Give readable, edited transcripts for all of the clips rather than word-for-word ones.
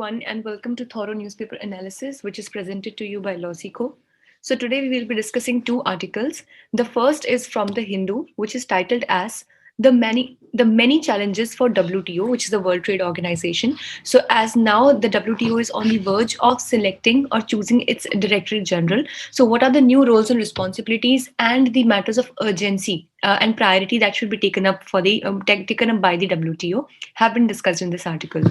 everyone, and welcome to Thorough Newspaper Analysis, which is presented to you by Losico. So, today we will be discussing two articles. The first is from The Hindu, which is titled as the many challenges for WTO, which is the World Trade Organization. So, as now the WTO is on the verge of selecting or choosing its Director General. So, what are the new roles and responsibilities and the matters of urgency and priority that should be taken up for the taken up by the WTO have been discussed in this article.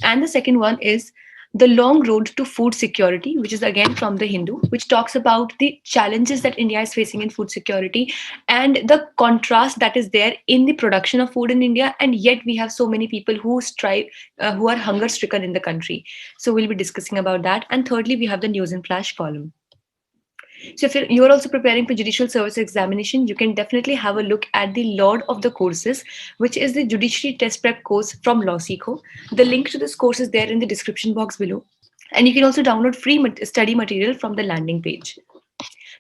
And the second one is The Long Road to Food Security, which is again from The Hindu, which talks about the challenges that India is facing in food security and the contrast that is there in the production of food in India. And yet we have so many people who strive, who are hunger stricken in the country. So we'll be discussing about that. And thirdly, we have the News and Flash column. So if you're also preparing for judicial service examination, you can definitely have a look at the Lord of the Courses, which is the judiciary test prep course from LawSeco. The link to this course is there in the description box below. And you can also download free study material from the landing page.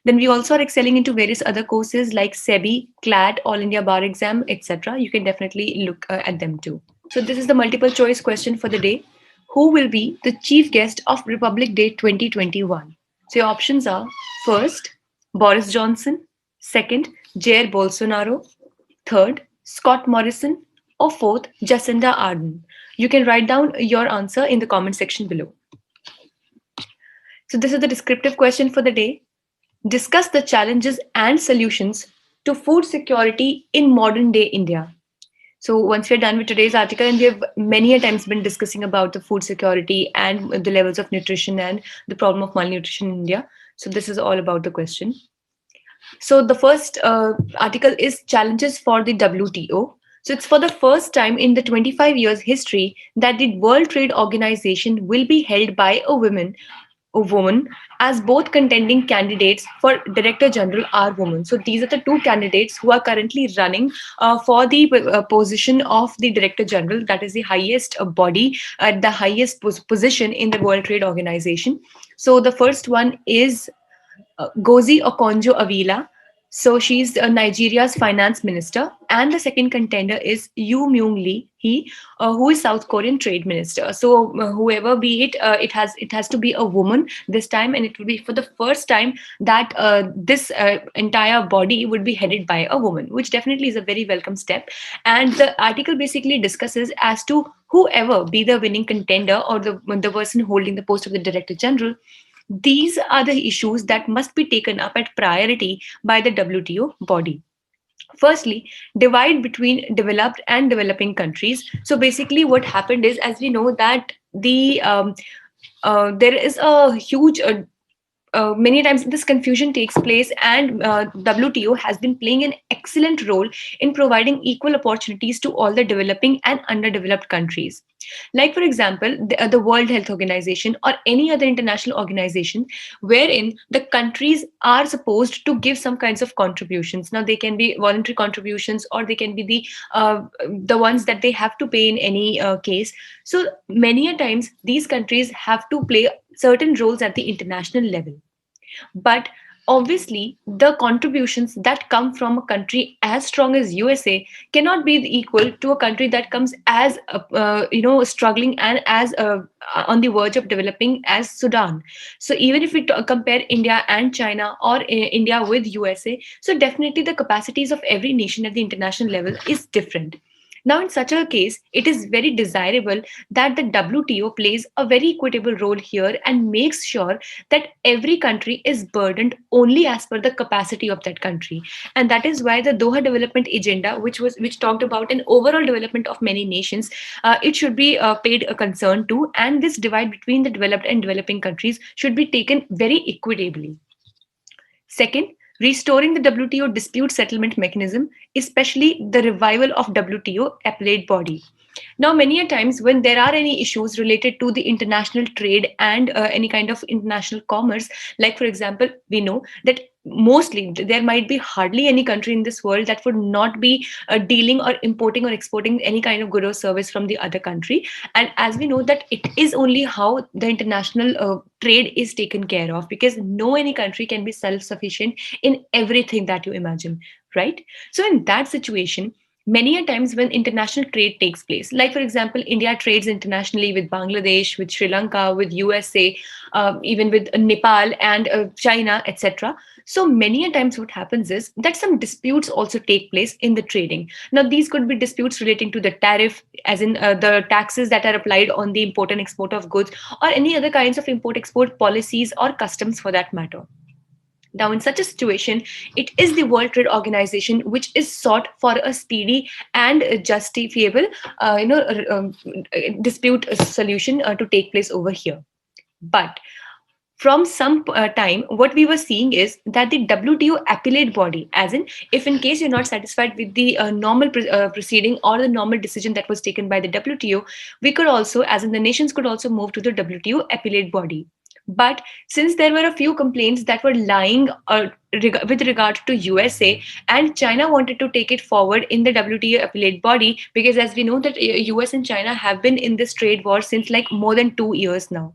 Then we also are excelling into various other courses like SEBI, CLAT, All India Bar Exam, etc. You can definitely look at them too. So this is the multiple choice question for the day. Who will be the chief guest of Republic Day 2021? So your options are first, Boris Johnson, second, Jair Bolsonaro, third, Scott Morrison, or fourth, Jacinda Ardern. You can write down your answer in the comment section below. So this is the descriptive question for the day. Discuss the challenges and solutions to food security in modern day India. So once we're done with today's article, and we have many a times been discussing about the food security and the levels of nutrition and the problem of malnutrition in India. So this is all about the question. So the first article is challenges for the WTO. So it's for the first time in the 25 years history that the World Trade Organization will be held by a woman, as both contending candidates for Director General are women. So these are the two candidates who are currently running for the position of the Director General, that is the highest body at the highest position in the World Trade Organization. So the first one is Gozi Okonjo-Iweala. So she's Nigeria's finance minister, and the second contender is Yoo Myung Lee, who is South Korean trade minister. So whoever be it, it has to be a woman this time, and it will be for the first time that this entire body would be headed by a woman, which definitely is a very welcome step. And the article basically discusses as to whoever be the winning contender or the person holding the post of the director general, these are the issues that must be taken up at priority by the WTO body. Firstly, divide between developed and developing countries. So basically, what happened is, as we know, that there is a huge many times this confusion takes place, and WTO has been playing an excellent role in providing equal opportunities to all the developing and underdeveloped countries. Like, for example, the World Health Organization or any other international organization, wherein the countries are supposed to give some kinds of contributions. Now, they can be voluntary contributions, or they can be the ones that they have to pay in any case. So many a times these countries have to play certain roles at the international level. But obviously, the contributions that come from a country as strong as USA cannot be equal to a country that comes as struggling and as on the verge of developing as Sudan. So even if we compare India and China, or India with USA, so definitely the capacities of every nation at the international level is different. Now, in such a case, it is very desirable that the WTO plays a very equitable role here and makes sure that every country is burdened only as per the capacity of that country. And that is why the Doha Development Agenda, which talked about an overall development of many nations, it should be paid a concern to, and this divide between the developed and developing countries should be taken very equitably. Second, restoring the WTO dispute settlement mechanism, especially the revival of WTO appellate body. Now, many a times when there are any issues related to the international trade and any kind of international commerce, like for example, we know that mostly there might be hardly any country in this world that would not be dealing or importing or exporting any kind of good or service from the other country. And as we know that it is only how the international trade is taken care of, because no any country can be self-sufficient in everything that you imagine, right? So in that situation, many a times when international trade takes place, like for example, India trades internationally with Bangladesh, with Sri Lanka, with USA, even with Nepal and China, etc. So many a times what happens is that some disputes also take place in the trading. Now these could be disputes relating to the tariff, as in the taxes that are applied on the import and export of goods, or any other kinds of import export policies or customs for that matter. Now, in such a situation, it is the World Trade Organization which is sought for a speedy and justifiable, dispute solution to take place over here. But from some time, what we were seeing is that the WTO appellate body, as in, if in case you're not satisfied with the normal proceeding or the normal decision that was taken by the WTO, we could also, as in the nations, could also move to the WTO appellate body. But since there were a few complaints that were lying with regard to USA, and China wanted to take it forward in the WTO appellate body, because as we know that US and China have been in this trade war since like more than 2 years now.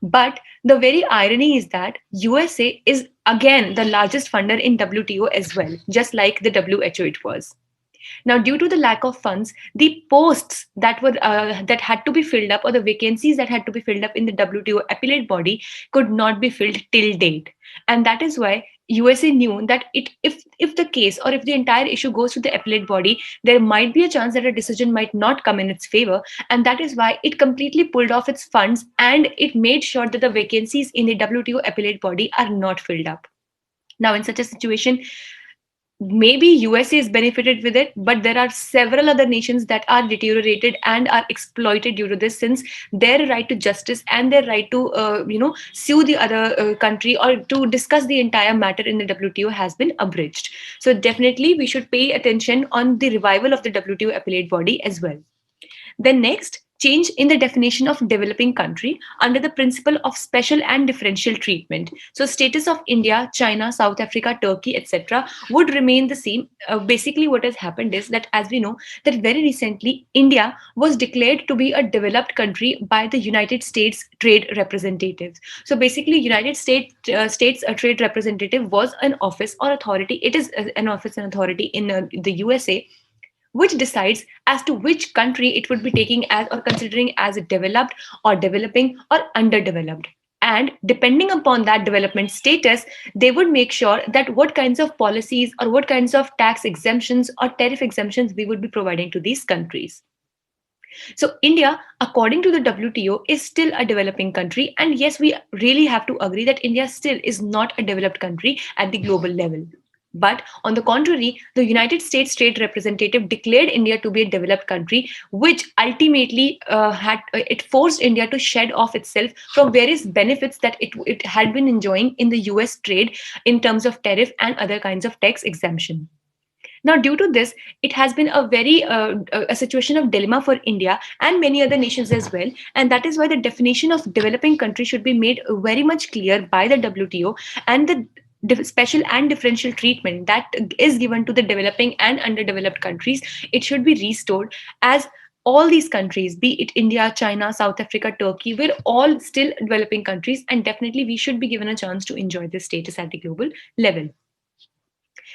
But the very irony is that USA is again the largest funder in WTO as well, just like the WHO it was. Now, due to the lack of funds, the posts that had to be filled up, or the vacancies that had to be filled up in the WTO appellate body, could not be filled till date, and that is why USA knew that if the case, or if the entire issue goes to the appellate body, there might be a chance that a decision might not come in its favor, and that is why it completely pulled off its funds and it made sure that the vacancies in the WTO appellate body are not filled up. Now, in such a situation, maybe USA is benefited with it, but there are several other nations that are deteriorated and are exploited due to this, since their right to justice and their right to sue the other country or to discuss the entire matter in the WTO has been abridged. So definitely we should pay attention on the revival of the WTO appellate body as well. Then next, change in the definition of developing country under the principle of special and differential treatment. So status of India, China, South Africa, Turkey, etc. would remain the same. Basically what has happened is that, as we know, that very recently India was declared to be a developed country by the United States Trade Representatives. So basically States Trade Representative was an office or authority. It is an office and authority in the USA, which decides as to which country it would be taking as or considering as developed or developing or underdeveloped. And depending upon that development status, they would make sure that what kinds of policies or what kinds of tax exemptions or tariff exemptions we would be providing to these countries. So, India, according to the WTO, is still a developing country. And yes, we really have to agree that India still is not a developed country at the global level. But on the contrary, the United States Trade Representative declared India to be a developed country, which ultimately it forced India to shed off itself from various benefits that it had been enjoying in the US trade in terms of tariff and other kinds of tax exemption. Now, due to this, it has been a situation of dilemma for India and many other nations as well, and that is why the definition of developing country should be made very much clear by the WTO, and the special and differential treatment that is given to the developing and underdeveloped countries, it should be restored, as all these countries, be it India, China, South Africa, Turkey, we're all still developing countries, and definitely we should be given a chance to enjoy this status at the global level.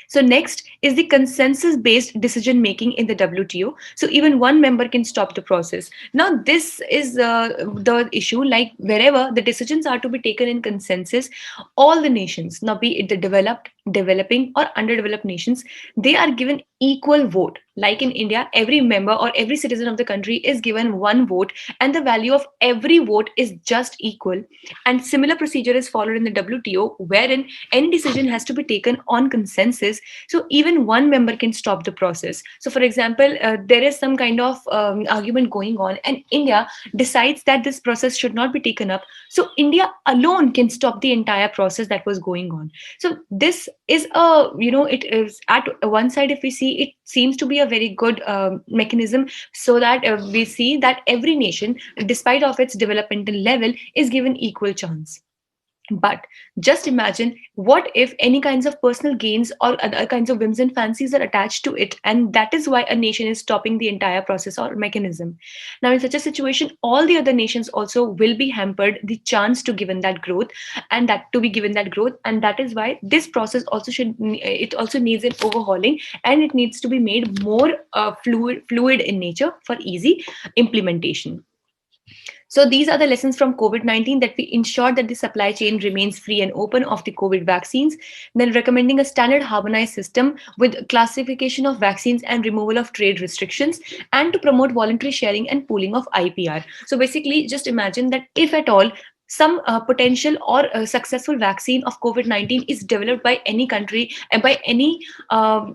So next is the consensus-based decision making in the WTO. So even one member can stop the process. Now this is the issue. Like wherever the decisions are to be taken in consensus, all the nations, now be it the developed, developing, or underdeveloped nations, they are given equal vote. Like in India, every member or every citizen of the country is given one vote, and the value of every vote is just equal. And similar procedure is followed in the WTO, wherein any decision has to be taken on consensus. So even one member can stop the process. So, for example, there is some kind of argument going on, and India decides that this process should not be taken up. So India alone can stop the entire process that was going on. So this is it is at one side, if we see, it seems to be a very good mechanism, so that we see that every nation, despite of its developmental level, is given equal chance. But just imagine, what if any kinds of personal gains or other kinds of whims and fancies are attached to it, and that is why a nation is stopping the entire process or mechanism. Now, in such a situation, all the other nations also will be hampered the chance to given that growth, and that to be given that growth, and that is why this process also it also needs an overhauling, and it needs to be made more fluid in nature for easy implementation. So these are the lessons from COVID-19, that we ensure that the supply chain remains free and open of the COVID vaccines, then recommending a standard harmonized system with classification of vaccines and removal of trade restrictions, and to promote voluntary sharing and pooling of IPR. So basically, just imagine that if at all some potential or successful vaccine of COVID-19 is developed by any country and by any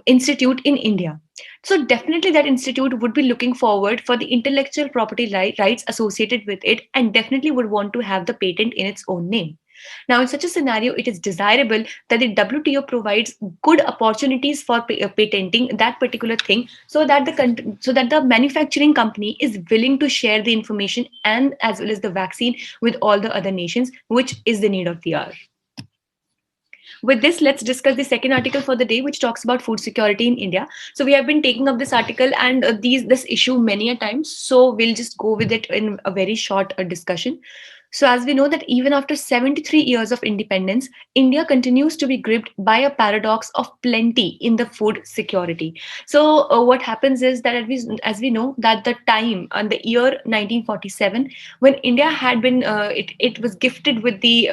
institute in India. So definitely that institute would be looking forward for the intellectual property rights associated with it, and definitely would want to have the patent in its own name. Now, in such a scenario, it is desirable that the WTO provides good opportunities for patenting that particular thing, so that so that the manufacturing company is willing to share the information and as well as the vaccine with all the other nations, which is the need of the hour. With this, let's discuss the second article for the day, which talks about food security in India. So we have been taking up this article and this issue many a times. So we'll just go with it in a very short discussion. So as we know that even after 73 years of independence, India continues to be gripped by a paradox of plenty in the food security. So what happens is that as we know that the time and the year 1947, when India had been, it was gifted with the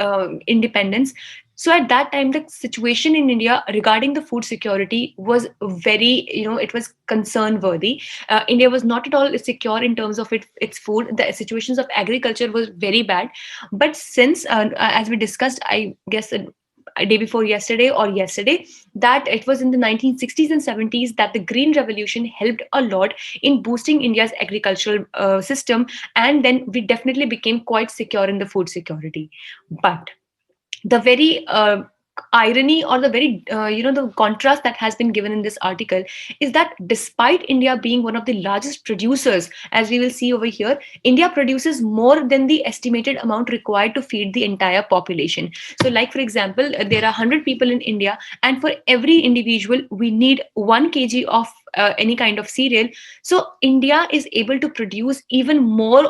independence. So at that time, the situation in India regarding the food security was very, it was concern worthy. India was not at all secure in terms of its food. The situations of agriculture was very bad. But since, as we discussed, I guess a day before yesterday or yesterday, that it was in the 1960s and 70s that the Green Revolution helped a lot in boosting India's agricultural system. And then we definitely became quite secure in the food security. But the very irony, or the very the contrast that has been given in this article, is that despite India being one of the largest producers, as we will see over here, India produces more than the estimated amount required to feed the entire population. So like for example, there are 100 people in India, and for every individual we need 1 kg of any kind of cereal. So India is able to produce even more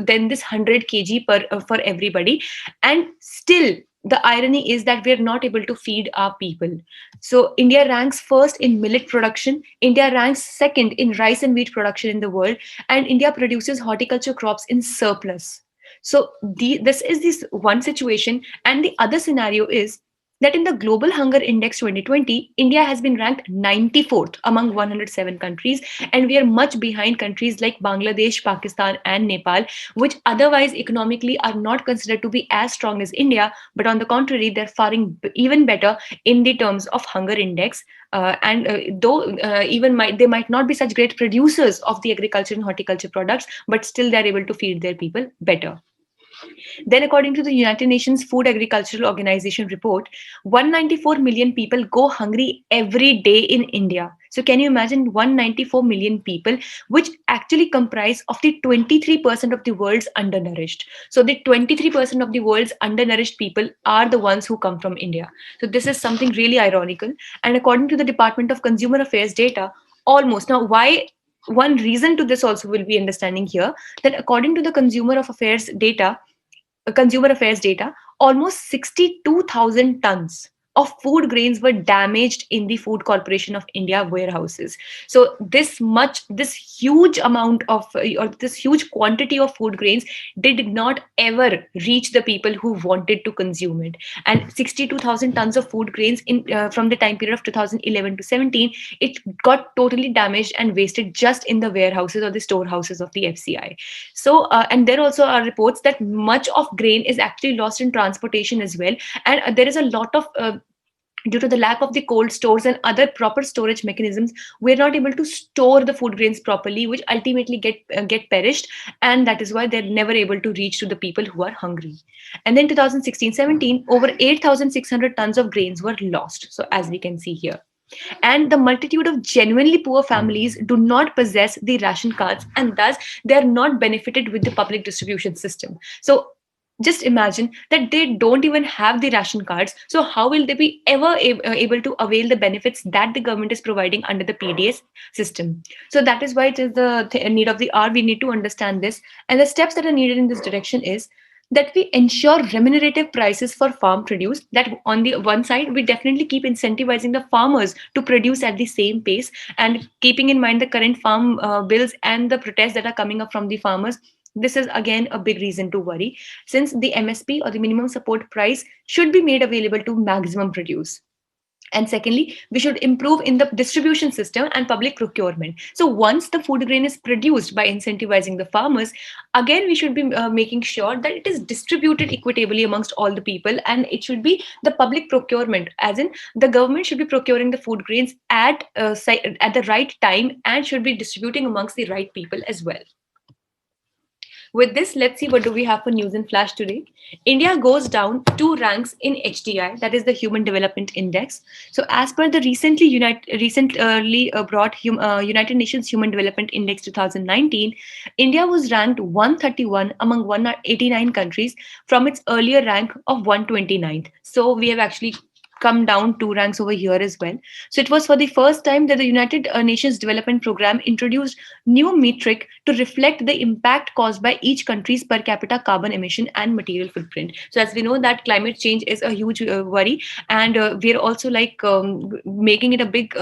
than this 100 kg per for everybody, and still the irony is that we are not able to feed our people. So India ranks first in millet production, India ranks second in rice and wheat production in the world, and India produces horticulture crops in surplus. So this is this one situation, and the other scenario is that in the Global Hunger Index 2020, India has been ranked 94th among 107 countries, and we are much behind countries like Bangladesh, Pakistan, and Nepal, which otherwise economically are not considered to be as strong as India, but on the contrary, they're faring even better in the terms of hunger index. And though they might not be such great producers of the agriculture and horticulture products, but still they're able to feed their people better. Then, according to the United Nations Food Agricultural Organization report, 194 million people go hungry every day in India. So, can you imagine 194 million people, which actually comprise of the 23% of the world's undernourished? So, the 23% of the world's undernourished people are the ones who come from India. So, this is something really ironical. And according to the Department of Consumer Affairs data, almost now, why? One reason to this also will be understanding here that according to the Consumer Affairs data, almost 62,000 tons of food grains were damaged in the Food Corporation of India warehouses. So this huge amount of, or this huge quantity of food grains did not ever reach the people who wanted to consume it. And 62,000 tons of food grains from the time period of 2011 to 17, it got totally damaged and wasted just in the warehouses or the storehouses of the FCI. So, and there also are reports that much of grain is actually lost in transportation as well. And there is a lot of due to the lack of the cold stores and other proper storage mechanisms, we're not able to store the food grains properly, which ultimately get perished, and that is why they're never able to reach to the people who are hungry. And then 2016-17, over 8,600 tons of grains were lost, so as we can see here. And the multitude of genuinely poor families do not possess the ration cards, and thus they are not benefited with the public distribution system. So Just imagine that they don't even have the ration cards. So how will they be ever able to avail the benefits that the government is providing under the PDS system? So that is why it is the need of the hour. We need to understand this, and the steps that are needed in this direction is that we ensure remunerative prices for farm produce. That on the one side, we definitely keep incentivizing the farmers to produce at the same pace, and keeping in mind the current farm bills and the protests that are coming up from the farmers. This is again a big reason to worry, since the MSP or the minimum support price should be made available to maximum produce. And secondly, we should improve in the distribution system and public procurement. So once the food grain is produced, by incentivizing the farmers, again we should be making sure that it is distributed equitably amongst all the people, and it should be the public procurement, as in the government should be procuring the food grains at the right time and should be distributing amongst the right people as well. With this, let's see what do we have for news in flash today. India goes down 2 ranks in HDI, that is the Human Development Index. So, as per the recently brought United Nations Human Development Index 2019, India was ranked 131 among 189 countries from its earlier rank of 129th. So, we have actually come down 2 ranks over here as well. So it was for the first time that the United Nations Development Program introduced new metric to reflect the impact caused by each country's per capita carbon emission and material footprint. So as we know that climate change is a huge worry, and we are also like making it a big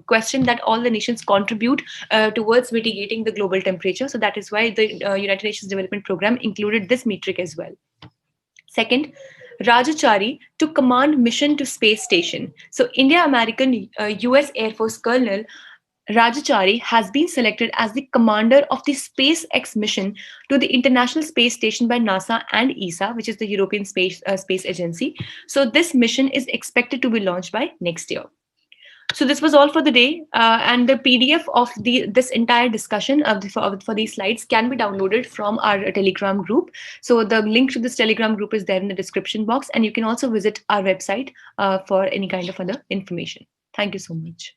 question that all the nations contribute towards mitigating the global temperature. So that is why the United Nations Development Program included this metric as well. Second, Rajachari to command mission to space station. So, India American US Air Force Colonel Rajachari has been selected as the commander of the SpaceX mission to the International Space Station by NASA and ESA, which is the European Space Agency. So, this mission is expected to be launched by next year. So this was all for the day, and the PDF of this entire discussion for these slides can be downloaded from our Telegram group. So the link to this Telegram group is there in the description box, and you can also visit our website for any kind of other information. Thank you so much.